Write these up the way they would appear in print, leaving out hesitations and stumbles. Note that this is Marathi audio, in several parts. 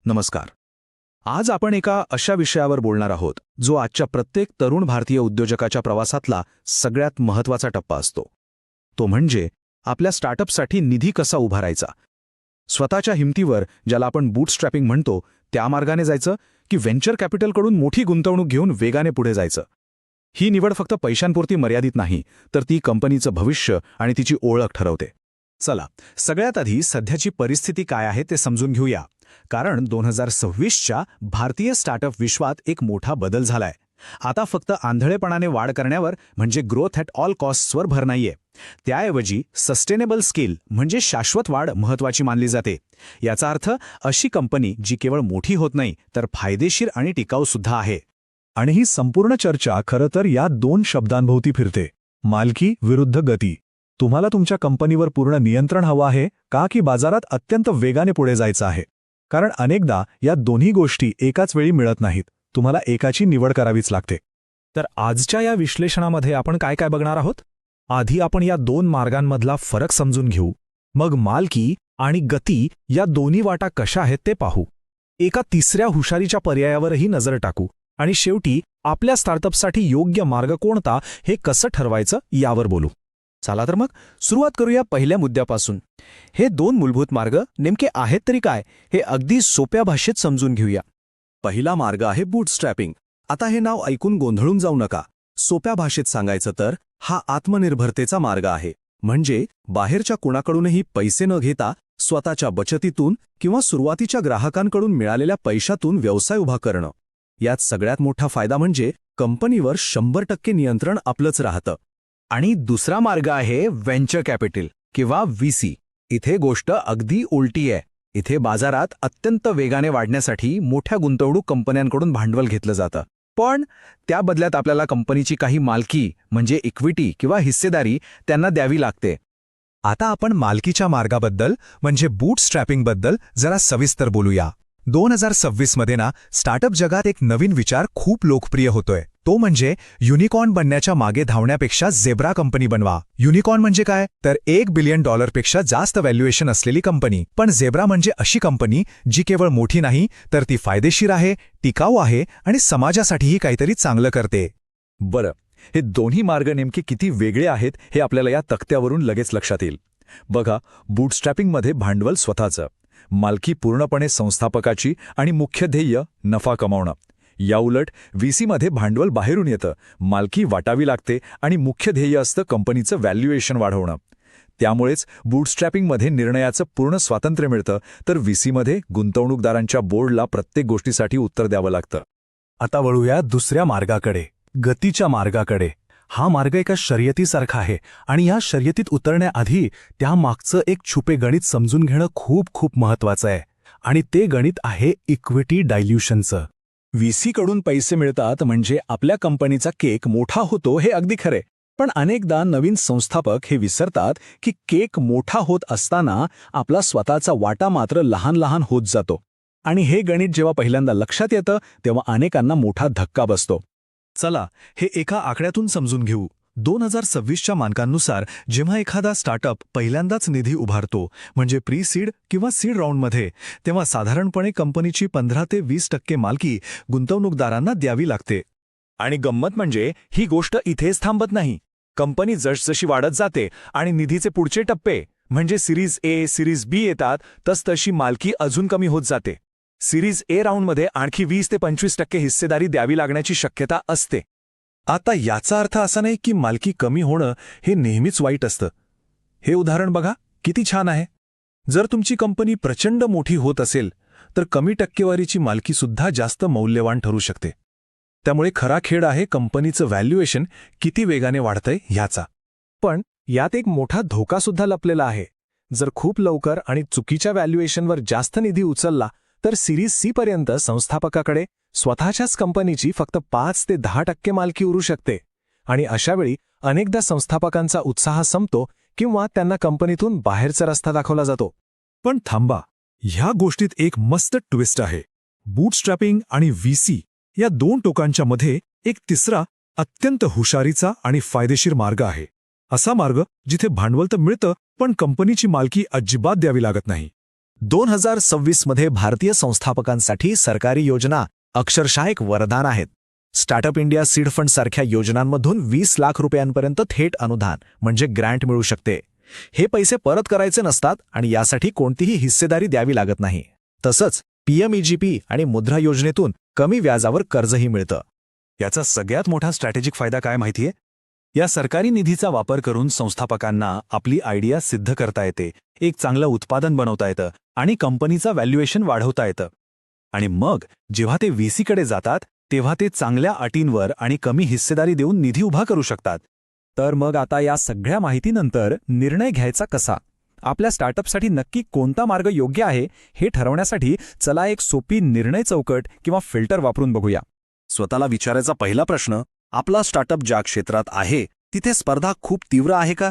नमस्कार. आज आपण एका अशा विषयावर बोलणार आहोत जो आजच्या प्रत्येक तरुण भारतीय उद्योजकाच्या प्रवासातला सगळ्यात महत्त्वाचा टप्पा असतो. तो म्हणजे आपल्या स्टार्टअपसाठी निधी कसा उभारायचा. स्वतःच्या हिमतीवर, ज्याला आपण बूटस्ट्रॅपिंग म्हणतो, त्या मार्गाने जायचं की व्हेंचर कॅपिटलकडून मोठी गुंतवणूक घेऊन वेगाने पुढे जायचं. ही निवड फक्त पैशांपुरती मर्यादित नाही, तर ती कंपनीचं भविष्य आणि तिची ओळख ठरवते. चला, सगळ्यात आधी सध्याची परिस्थिती काय आहे ते समजून घेऊया. कारण 2026च्या भारतीय स्टार्टअप विश्वात एक मोठा बदल झालाय. आता फक्त आंधळेपणाने वाढ करण्यावर म्हणजे ग्रोथ ॲट ऑल कॉस्ट्सवर भर नाहीये. त्याऐवजी सस्टेनेबल स्केल म्हणजे शाश्वत वाढ महत्त्वाची मानली जाते. याचा अर्थ अशी कंपनी जी केवळ मोठी होत नाही तर फायदेशीर आणि टिकाऊ सुद्धा आहे. आणि ही संपूर्ण चर्चा खरं तर या दोन शब्दांभोवती फिरते: मालकी विरुद्ध गती. तुम्हाला तुमच्या कंपनीवर पूर्ण नियंत्रण हवं आहे का, की बाजारात अत्यंत वेगाने पुढे जायचं आहे? कारण अनेकदा या दोन्ही गोष्टी एकाच वेळी मिळत नाहीत. तुम्हाला एकाची निवड करावीच लागते. तर आजच्या या विश्लेषणामध्ये आपण काय काय बघणार आहोत? आधी आपण या दोन मार्गांमधला फरक समजून घेऊ. मग मालकी आणि गती या दोन्ही वाटा कशा आहेत ते पाहू. एका तिसऱ्या हुशारीच्या पर्यायावरही नजर टाकू. आणि शेवटी आपल्या स्टार्टअपसाठी योग्य मार्ग कोणता हे कसं ठरवायचं यावर बोलू. चला तर मग सुरुवात करूया पहिल्या मुद्द्यापासून. हे दोन मूलभूत मार्ग नेमके आहेत तरी काय, हे अगदी सोप्या भाषेत समजून घेऊया. पहिला मार्ग आहे बूटस्ट्रॅपिंग. आता हे नाव ऐकून गोंधळून जाऊ नका. सोप्या भाषेत सांगायचं तर हा आत्मनिर्भरतेचा मार्ग आहे. म्हणजे बाहेरच्या कुणाकडूनही पैसे न घेता स्वतःच्या बचतीतून किंवा सुरुवातीच्या ग्राहकांकडून मिळालेल्या पैशातून व्यवसाय उभा करणं. यात सगळ्यात मोठा फायदा म्हणजे कंपनीवर 100% नियंत्रण आपलंच राहतं. आणि दुसरा मार्ग आहे व्हेंचर कॅपिटल किंवा व्हीसी. इथे गोष्ट अगदी उलटी आहे. इथे बाजारात अत्यंत वेगाने वाढण्यासाठी मोठ्या गुंतवणूक कंपन्यांकडून भांडवल घेतलं जातं. पण त्या बदल्यात आपल्याला कंपनीची काही मालकी म्हणजे इक्विटी किंवा हिस्सेदारी त्यांना द्यावी लागते. आता आपण मालकीच्या मार्गाबद्दल म्हणजे बूटस्ट्रॅपिंगबद्दल जरा सविस्तर बोलूया. 2026 मध्ये स्टार्टअप जगात एक नवीन विचार खूप लोकप्रिय होतोय. तो म्हणजे युनिकॉर्न बनण्याच्या मागे धावण्यापेक्षा झेब्रा कंपनी बनवा. युनिकॉर्न म्हणजे काय, तर $1 बिलियन पेक्षा जास्त व्हॅल्युएशन असलेली कंपनी. पण झेब्रा म्हणजे अशी कंपनी जी केवळ मोठी नाही तर ती फायदेशीर आहे, टिकाऊ आहे आणि समाजासाठीही काहीतरी चांगलं करते. बरं, हे दोन्ही मार्ग नेमके किती वेगळे आहेत हे आपल्याला या तक्त्यावरून लगेच लक्षात येईल. बघा, बूटस्ट्रॅपिंगमध्ये भांडवल स्वतःचं, मालकी पूर्णपणे संस्थापकाची आणि मुख्य ध्येय नफा कमावणं. याउलट व्हीसीमध्ये भांडवल बाहेरून येतं, मालकी वाटावी लागते आणि मुख्य ध्येय असतं कंपनीचं व्हॅल्युएशन वाढवणं. त्यामुळेच बूटस्ट्रॅपिंगमध्ये निर्णयाचं पूर्ण स्वातंत्र्य मिळतं, तर व्हीसीमध्ये गुंतवणूकदारांच्या बोर्डला प्रत्येक गोष्टीसाठी उत्तर द्यावं लागतं. आता वळूया दुसऱ्या मार्गाकडे, गतीच्या मार्गाकडे. हा मार्ग एका शर्यतीसारखा आहे आणि या शर्यतीत उतरण्याआधी त्यामागचं एक छुपे गणित समजून घेणं खूप खूप महत्त्वाचं आहे. आणि ते गणित आहे इक्विटी डायल्युशनचं. व्हीसीकडून पैसे मिळतात म्हणजे आपल्या कंपनीचा केक मोठा होतो, हे अगदी खरे. पण अनेकदा नवीन संस्थापक हे विसरतात की केक मोठा होत असताना आपला स्वतःचा वाटा मात्र लहान लहान होत जातो. आणि हे गणित जेव्हा पहिल्यांदा लक्षात येतं तेव्हा अनेकांना मोठा धक्का बसतो. चला, हे एका आकड्यातून समजून घेऊ. 2026च्या मानकांनुसार जेव्हा एखादा स्टार्टअप पहिल्यांदाच निधी उभारतो, म्हणजे प्री सीड किंवा सीड राऊंडमध्ये, तेव्हा साधारणपणे कंपनीची 15 ते 20% मालकी गुंतवणूकदारांना द्यावी लागते. आणि गंमत म्हणजे ही गोष्ट इथेच थांबत नाही. कंपनी जसजशी वाढत जाते आणि निधीचे पुढचे टप्पे म्हणजे सिरीज ए, सिरीज बी येतात, तसतशी मालकी अजून कमी होत जाते. सिरीज ए राऊंडमध्ये आणखी 20 ते 25% हिस्सेदारी द्यावी लागण्याची शक्यता असते. आता याचा अर्थ असा नाही की मालकी कमी होणं हे नेहमीच वाईट असतं. हे उदाहरण बघा, किती छान आहे. जर तुमची कंपनी प्रचंड मोठी होत असेल तर कमी टक्केवारीची मालकीसुद्धा जास्त मौल्यवान ठरू शकते. त्यामुळे खरा खेळ आहे कंपनीचं व्हॅल्युएशन किती वेगाने वाढतंय ह्याचा. पण यात एक मोठा धोकासुद्धा लपलेला आहे. जर खूप लवकर आणि चुकीच्या व्हॅल्युएशनवर जास्त निधी उचलला तर सिरीज सी पर्यंत संस्थापकाकडे स्वतःच्याच कंपनीची फक्त 5 ते 10% मालकी उरू शकते. आणि अशावेळी अनेकदा संस्थापकांचा उत्साह संपतो किंवा त्यांना कंपनीतून बाहेरचा रस्ता दाखवला जातो. पण थांबा, ह्या गोष्टीत एक मस्त ट्विस्ट आहे. बूटस्ट्रॅपिंग आणि व्हीसी या दोन टोकांच्या मध्ये एक तिसरा अत्यंत हुशारीचा आणि फायदेशीर मार्ग आहे. असा मार्ग जिथे भांडवल तर मिळतं पण कंपनीची मालकी अजिबात द्यावी लागत नाही. 2026 मध्ये भारतीय संस्थापकांसाठी सरकारी योजना अक्षरशः एक वरदान आहेत. स्टार्टअप इंडिया सीड फंड सारख्या योजनांमधून 20 लाख रुपयांपर्यंत थेट अनुदान म्हणजे ग्रँट मिळू शकते. हे पैसे परत करायचे नसतात आणि यासाठी कोणतीही हिस्सेदारी द्यावी लागत नाही. तसंच PMEGP आणि मुद्रा योजनेतून कमी व्याजावर कर्जही मिळतं. याचा सगळ्यात मोठा स्ट्रॅटेजिक फायदा काय माहितीये? या सरकारी निधीचा वापर करून संस्थापकांना आपली आयडिया सिद्ध करता येते, एक चांगलं उत्पादन बनवता येतं आणि कंपनीचा व्हॅल्युएशन वाढवता येतं. आणि मग जेव्हा ते VCकडे जातात तेव्हा ते चांगल्या अटींवर आणि कमी हिस्सेदारी देऊन निधी उभा करू शकतात. तर मग आता या सगळ्या माहितीनंतर निर्णय घ्यायचा कसा? आपल्या स्टार्टअपसाठी नक्की कोणता मार्ग योग्य आहे हे ठरवण्यासाठी चला एक सोपी निर्णय चौकट किंवा फिल्टर वापरून बघूया. स्वतःला विचारायचा पहिला प्रश्न, आपला स्टार्टअप ज्या क्षेत्रात आहे तिथे स्पर्धा खूप तीव्र आहे का?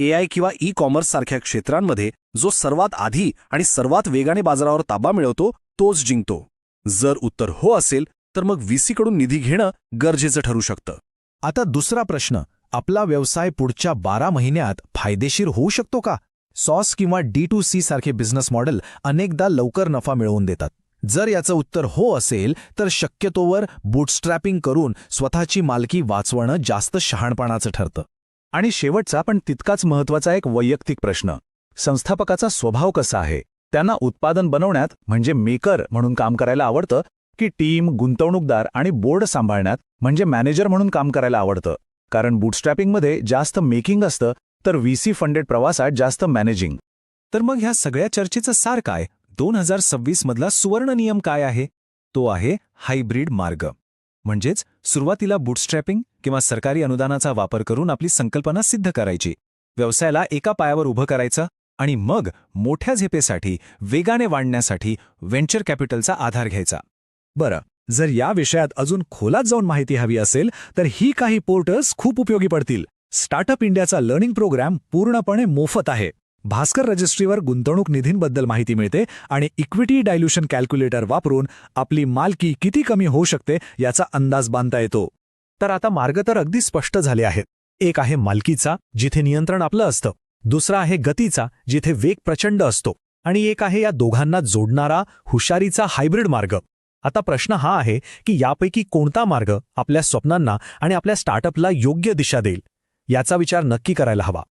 AI किंवा ई-कॉमर्स सारख्या क्षेत्रांमध्ये जो सर्वात आधी आणि सर्वात वेगाने बाजारावर ताबा मिळवतो तोच जिंकतो. जर उत्तर हो असेल तर मग VCकडून निधी घेणं गरजेचं ठरू शकतं. आता दुसरा प्रश्न, आपला व्यवसाय पुढच्या 12 महिन्यात फायदेशीर होऊ शकतो का? सॉस किंवा D2C सारखे बिझनेस मॉडेल अनेकदा लवकर नफा मिळवून देतात. जर याचं उत्तर हो असेल तर शक्यतोवर बूटस्ट्रॅपिंग करून स्वतःची मालकी वाचवणं जास्त शहाणपणाचं ठरतं. आणि शेवटचा पण तितकाच महत्त्वाचा एक वैयक्तिक प्रश्न, संस्थापकाचा स्वभाव कसा आहे? त्यांना उत्पादन बनवण्यात म्हणजे मेकर म्हणून काम करायला आवडतं की टीम, गुंतवणूकदार आणि बोर्ड सांभाळण्यात म्हणजे मॅनेजर म्हणून काम करायला आवडतं? कारण बूटस्ट्रॅपिंगमध्ये जास्त मेकिंग असतं तर VC फंडेड प्रवासात जास्त मॅनेजिंग. तर मग ह्या सगळ्या चर्चेचं सार काय? 2026 मधला सुवर्ण नियम काय आहे? तो आहे हायब्रिड मार्ग. म्हणजेच सुरुवातीला बूटस्ट्रॅपिंग किंवा सरकारी अनुदानाचा वापर करून आपली संकल्पना सिद्ध करायची, व्यवसायाला एका पायावर उभं करायचं आणि मग मोठ्या झेपेसाठी, वेगाने वाढण्यासाठी व्हेंचर कॅपिटलचा आधार घ्यायचा. बरं, जर या विषयात अजून खोलात जाऊन माहिती हवी असेल तर ही काही पोर्टल्स खूप उपयोगी पडतील. स्टार्टअप इंडियाचा लर्निंग प्रोग्राम पूर्णपणे मोफत आहे. भास्कर रजिस्ट्रीवर गुंतवणूक निधींबद्दल माहिती मिळते आणि इक्विटी डायल्यूशन कॅल्क्युलेटर वापरून आपली मालकी किती कमी होऊ शकते याचा अंदाज बांधता येतो. तर आता मार्ग तर अगदी स्पष्ट झाले आहेत. एक आहे मालकीचा, जिथे नियंत्रण आपलं असतं. दुसरा आहे गतीचा, जिथे वेग प्रचंड असतो. आणि एक आहे या दोघांना जोडणारा हुशारीचा हायब्रिड मार्ग. आता प्रश्न हा आहे की यापैकी कोणता मार्ग आपल्या स्वप्नांना आणि आपल्या स्टार्टअपला योग्य दिशा देईल? याचा विचार नक्की करायला हवा.